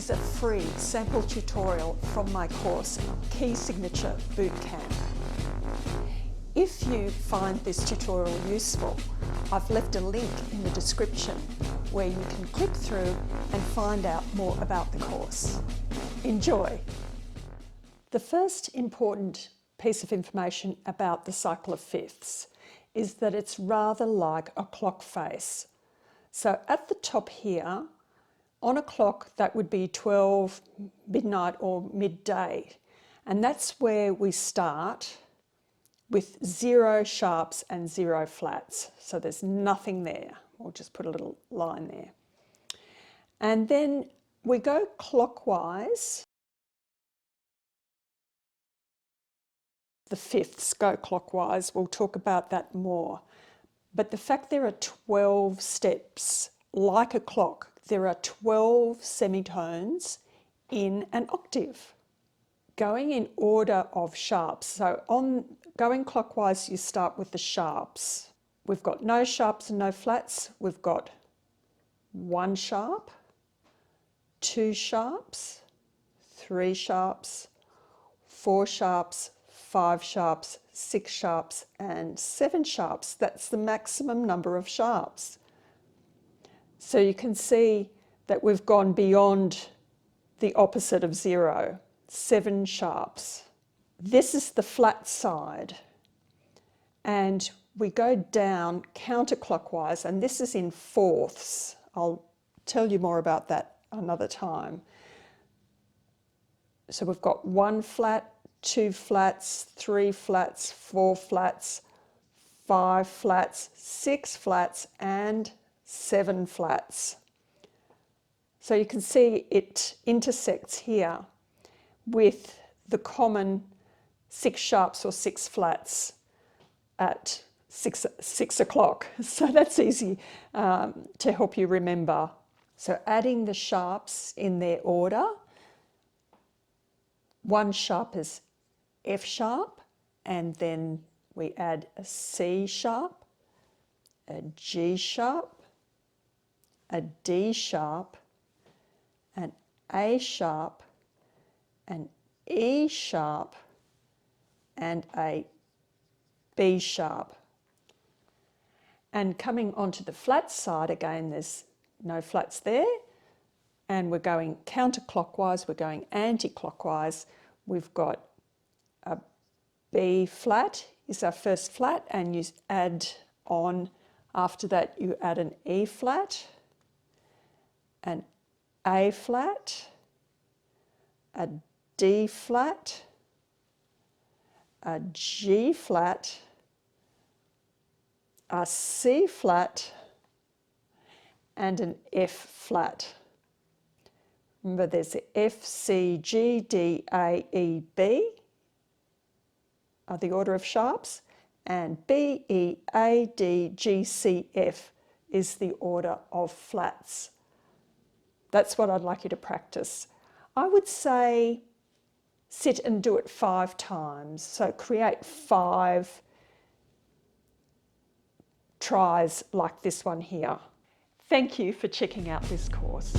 is a free sample tutorial from my course, Key Signature Bootcamp. If you find this tutorial useful, I've left a link in the description where you can click through and find out more about the course. Enjoy! The first important piece of information about the cycle of fifths is that it's rather like a clock face. So at the top here, on a clock that would be 12, midnight or midday, and that's where we start with 0 sharps and 0 flats. So there's nothing there. We'll just put a little line there. And then we go clockwise. The fifths go clockwise. We'll talk about that more. But the fact there are 12 steps, like a clock, there are 12 semitones in an octave. Going in order of sharps. So going clockwise, you start with the sharps. We've got no sharps and no flats. We've got 1 sharp, 2 sharps, 3 sharps, 4 sharps, 5 sharps, 6 sharps, and 7 sharps. That's the maximum number of sharps. So you can see that we've gone beyond the opposite of 0, 7 sharps. This is the flat side, and we go down counterclockwise, and this is in fourths. I'll tell you more about that another time. So we've got 1 flat, 2 flats, 3 flats, 4 flats, 5 flats, 6 flats, and 7 flats. So you can see it intersects here with the common 6 sharps or 6 flats at 6 o'clock. So that's easy to help you remember. So adding the sharps in their order, 1 sharp is F sharp, and then we add a C sharp, a G sharp, a D sharp, an A sharp, an E sharp, and a B sharp. And coming onto the flat side again, there's no flats there, and we're going counterclockwise, we're going anti-clockwise. We've got a B flat is our first flat, and you add on, after that you add an E flat, an A flat, a D flat, a G flat, a C flat, and an F flat. Remember, there's the F, C, G, D, A, E, B are the order of sharps, and B, E, A, D, G, C, F is the order of flats. That's what I'd like you to practice. I would say sit and do it 5 times. So create 5 tries like this one here. Thank you for checking out this course.